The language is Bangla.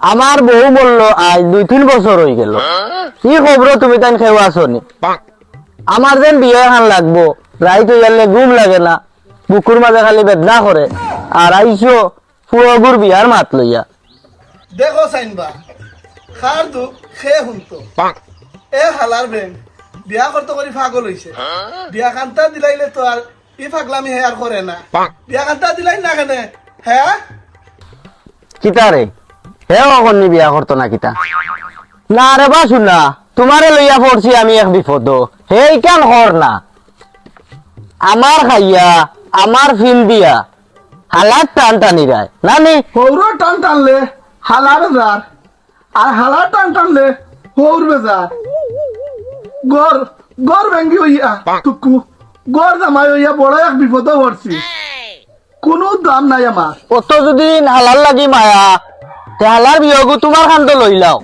আমার বউ বললো আজ 2-3 বছর হয়ে গেল। কি খবর তুমি তাই খেয়ে আসনি? আমার যেন বিয়ে খান লাগবো, রাইত গেলে ঘুম লাগে না, বুকুর মাঝে খালি বেদনা করে, আর আইসো ফুয়াগুর বিয়ার মাত লইয়া। দেখো সাইনবা খার দুঃখ খে শুনতো এ হালার বেন বিয়া করতে করি পাগল হইছে। বিয়া কান্তা দিলাইলে তো আর ই পাগলামি হে আর করে না। বিয়া কান্তা দিলাই না কেন হ্যাঁ? কিতা রে, হে অকন্নি বিয়া করতো না কিতা? না রে বা শুনা, তোমারে লইয়া পড়ছি আমি এক বিপদ, হে কেন হর না? আমার খাইয়া আমার ফিল দিয়া হালাত টান টানি রায় নানি। হৌর টান টানলে হালার বেজার, আর হালার টান টানলে হৌর বেজার। গড় গড় ভেঙ্গি হইয়া টুকু গড় জামাই হইয়া বড় এক বিপদ পড়ছি, কোনো দাম নাই আমার। অত যদি হালার লাগি মায়া, তে হালার বিয়োগ তোমার খান তো লইলাও।